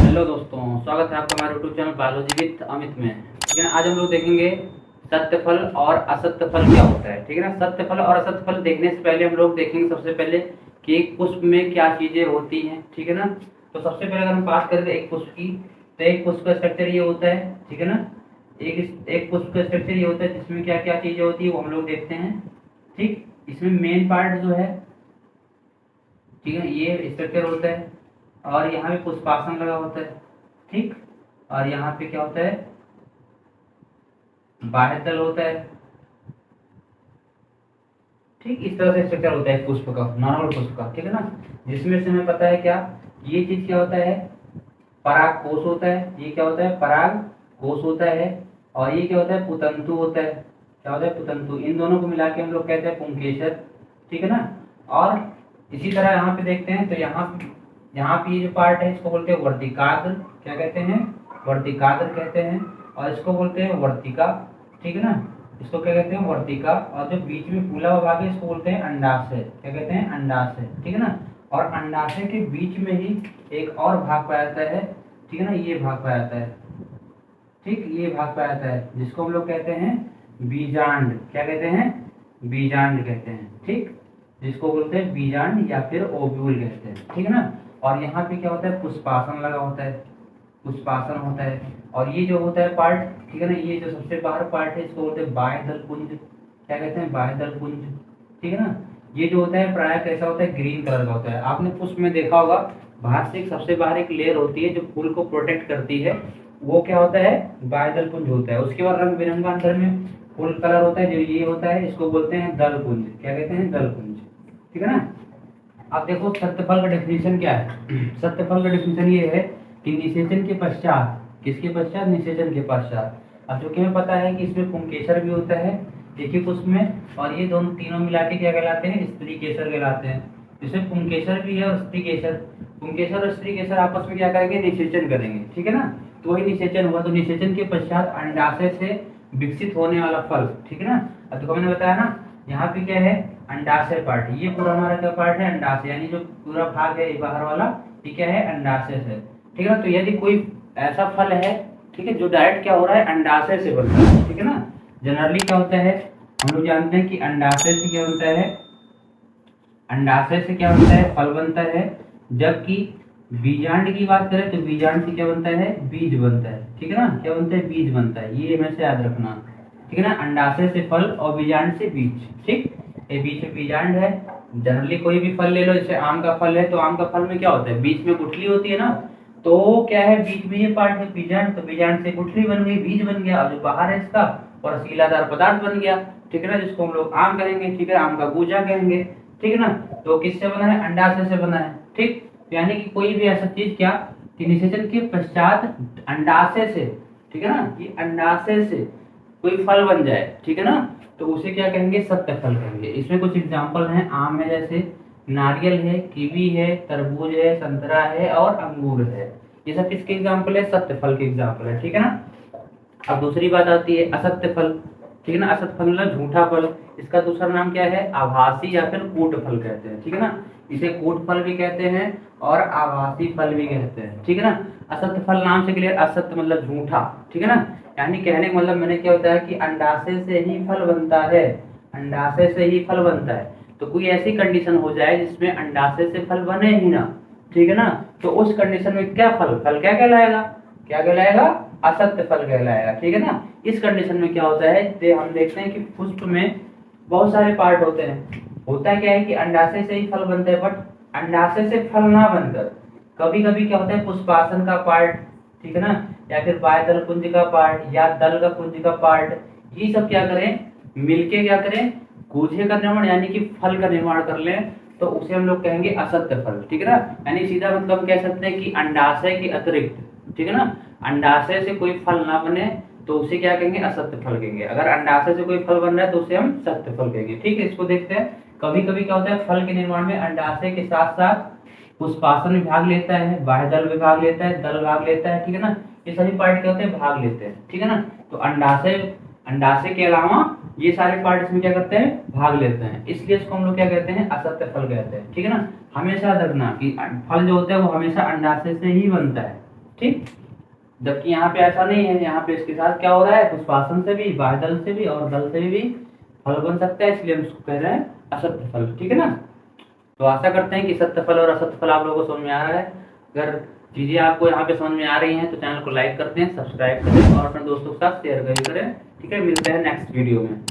Hello दोस्तों, स्वागत है आपका हमारे YouTube channel biology with Amit में। ठीक है ना। आज हम लोग देखेंगे सत्य फल और असत्य फल क्या होता है। ठीक है ना। सत्य फल और असत्य फल देखने से पहले हम लोग देखेंगे सबसे पहले कि एक पुष्प में क्या चीजें होती हैं। ठीक है ना। तो सबसे पहले अगर हम बात करें एक पुष्प की, तो एक पुष्प का स्ट्रक्चर ये होता है। ठीक है ना। एक पुष्प का स्ट्रक्चर ये होता है जिसमें क्या क्या चीजें होती है वो हम लोग देखते हैं। ठीक। इसमें मेन पार्ट जो है, ठीक है, ये स्ट्रक्चर होता है और यहाँ पे पुष्पासन लगा होता है। ठीक। और यहाँ पे क्या होता है, बाह्य तल होता है। ठीक। इस तरह से स्ट्रक्चर होता है पुष्प का, नॉर्मल पुष्प का। ठीक है ना। जिसमें से हमें पता है क्या, ये चीज क्या होता है, पराग कोश होता है। ये क्या होता है, पराग कोश होता है। और ये क्या होता है, पुतंतु होता है। क्या होता है, पुतंतु। इन दोनों को मिला के हम लोग कहते हैं पुंकेसर। ठीक है ना। और इसी तरह यहाँ पे देखते हैं तो यहाँ पे ये जो पार्ट है इसको बोलते हैं वर्तिकाग्र। क्या कहते हैं, वर्तिकाग्र कहते हैं। और इसको बोलते हैं वर्तिका। ठीक है ना। इसको क्या कहते हैं, वर्तिका। और जो बीच में फूला हुआ भाग है इसको बोलते हैं अंडाशय। क्या कहते हैं, अंडाशय। ठीक है ना। और अंडाशय के बीच में ही एक और भाग पाया जाता है। ठीक है ना। ये भाग पाया जाता है। ठीक। ये भाग पाया जाता है जिसको हम लोग कहते हैं बीजांड। क्या कहते हैं, बीजांड कहते हैं। ठीक। जिसको बोलते हैं बीजांड या फिर ओव्यूल कहते हैं। ठीक है ना। और यहाँ पे क्या होता है, पुष्पासन लगा होता है, पुष्पासन होता है। और ये जो होता है पार्ट, ठीक है ना, ये जो सबसे बाहर पार्ट है इसको बोलते हैं बाह्य दल पुंज। क्या कहते हैं, बाह्य दल पुंज। ठीक है ना। ये जो होता है प्राय कैसा होता है, ग्रीन कलर का होता है। आपने पुष्प में देखा होगा बाहर से सबसे बाहर एक लेयर होती है जो फूल को प्रोटेक्ट करती है, वो क्या होता है, बाह्य दल पुंज होता है। उसके बाद रंग बिरंगा अंदर में फुल कलर होता है, जो ये होता है इसको बोलते हैं दल पुंज। क्या कहते हैं, दल पुंज। ठीक है ना। अब देखो सत्यफल का डेफिनेशन क्या है। सत्यफल का डेफिनेशन ये है कि निषेचन के पश्चात, किसके पश्चात, निषेचन के पश्चात। अब जो कि हमें पता है कि इसमें पुंकेसर भी होता है एक ही पुष्प में, और ये दोनों तीनों मिला के क्या कहलाते हैं, स्त्री केसर कहलाते हैं। इसमें पुंकेसर भी है और स्त्री केसर। पुंकेसर और स्त्री केसर आपस में क्या करेंगे, निषेचन करेंगे। ठीक है ना। तो वही निषेचन हुआ। तो निषेचन के पश्चात अंडाशय से विकसित होने वाला फल। ठीक है ना। अब तो मैंने बताया ना, यहाँ पे क्या है, अंडाशय पार्ट। ये पूरा हमारा क्या पार्ट है, अंडाशय। यानी जो पूरा भाग है बाहर वाला, ये क्या है, अंडाशय से। ठीक है ना। तो यदि कोई ऐसा फल है, ठीक है, जो डायरेक्ट क्या हो रहा है, अंडाशय से बनता है। ठीक है ना। जनरली क्या होता है, हम लोग जानते हैं कि अंडाशय से क्या बनता है, अंडाशय से क्या बनता है, फल बनता है। जबकि बीजांड की बात करें तो बीजांड से क्या बनता है, बीज बनता है। ठीक है ना। क्या बनता है, बीज बनता है। ये हमेशा याद रखना। ठीक है ना। अंडाशय से फल और बीजांड से बीज। ठीक। ये बीच में बीजांड है। जनरली कोई भी फल ले लो, जैसे आम का फल है तो आम का फल में क्या होता है, बीच में गुठली होती है ना। तो क्या है, बीच में ये पार्ट है बीजांड, तो बीजांड से गुठली बन गई, बीज बन गया। और जो बाहर है इसका और रसीलादार पदार्थ बन गया। ठीक है ना। जिसको हम लोग आम कहेंगे। ठीक है, आम का गूजा कहेंगे। ठीक है ना। तो किससे बना है, अंडाशय से बना है। ठीक। यानी कि कोई भी ऐसा चीज क्या, कि निषेचन के पश्चात अंडाशय से, ठीक है ना, कि अंडाशय से कोई फल बन जाए, ठीक है ना, तो उसे क्या कहेंगे, सत्य फल कहेंगे। इसमें कुछ एग्जाम्पल हैं, आम है, जैसे नारियल है, कीवी है, तरबूज है, संतरा है और अंगूर है। ये सब किसके एग्जाम्पल है, सत्य फल के एग्जाम्पल है। ठीक है ना। अब दूसरी बात आती है असत्य फल। ठीक है ना। असत्य फल मतलब झूठा फल। इसका दूसरा नाम क्या है, आभासी या फिर कूट फल कहते हैं। ठीक है ना। इसे कूट फल भी कहते हैं और आभासी फल भी कहते हैं। ठीक है ना। असत्य फल नाम से क्लियर, असत्य मतलब झूठा। ठीक है ना। यानी कहने का मतलब मैंने क्या होता है कि अंडाशय से ही फल बनता है, अंडाशय से ही फल बनता है। तो कोई ऐसी कंडीशन हो जाए जिसमें अंडाशय से फल बने ही ना, ठीक है ना, तो उस कंडीशन में क्या फल क्या कहलाएगा, क्या कहलाएगा, असत्य फल कहलाएगा। ठीक है ना। इस कंडीशन में क्या होता है, हम देखते हैं कि पुष्प में बहुत सारे पार्ट होते हैं। होता क्या है कि अंडाशय से ही फल बनता है, बट अंडाशय से फल ना बनकर कभी कभी क्या होता है, पुष्पासन का पार्ट, ठीक है ना, या फिर बाह्य पुंज का पार्ट या दल का पुंज का पार्ट, ये सब क्या करें, मिलके क्या करें, गूजे का निर्माण यानी कि फल का निर्माण कर लें, तो उसे हम लोग कहेंगे असत्य फल। ठीक है ना। यानी सीधा मतलब कह सकते हैं कि अंडाशय के अतिरिक्त, ठीक है ना, अंडाशय से कोई फल ना बने तो उसे क्या कहेंगे, असत्य फल कहेंगे। अगर अंडाशय से कोई फल बन रहा है तो उसे हम सत्य फल कहेंगे। ठीक है। इसको देखते हैं। कभी कभी क्या होता है, फल के निर्माण में अंडाशय के साथ साथ पुष्पासन भी भाग लेता है, बाह्य दल भी भाग लेता है, दल भाग लेता है। ठीक है ना। ये सभी पार्ट क्या होते हैं, भाग लेते हैं। ठीक है ना। तो अंडाशय के अलावा ये सारे पार्ट इसमें क्या करते हैं, भाग लेते हैं। इसलिए इसको हम लोग क्या कहते हैं, असत्य फल कहते हैं। ठीक है ना। हमेशा रखना कि फल जो होता है वो हमेशा अंडाशय से ही बनता है। ठीक। जबकि यहाँ पे ऐसा नहीं है, यहाँ पे इसके साथ क्या हो रहा है, पुष्पासन से भी, बाह्य से भी और दल से भी फल बन सकता है, इसलिए हम इसको कह रहे हैं असत्य फल। ठीक है ना। तो आशा करते हैं कि सत्य फल और असत्य फल आप लोगों को समझ में आ रहा है। अगर चीजें आपको यहाँ पे समझ में आ रही हैं तो चैनल को लाइक कर दें, सब्सक्राइब करें और अपने दोस्तों के साथ शेयर करें। ठीक है, मिलते हैं नेक्स्ट वीडियो में।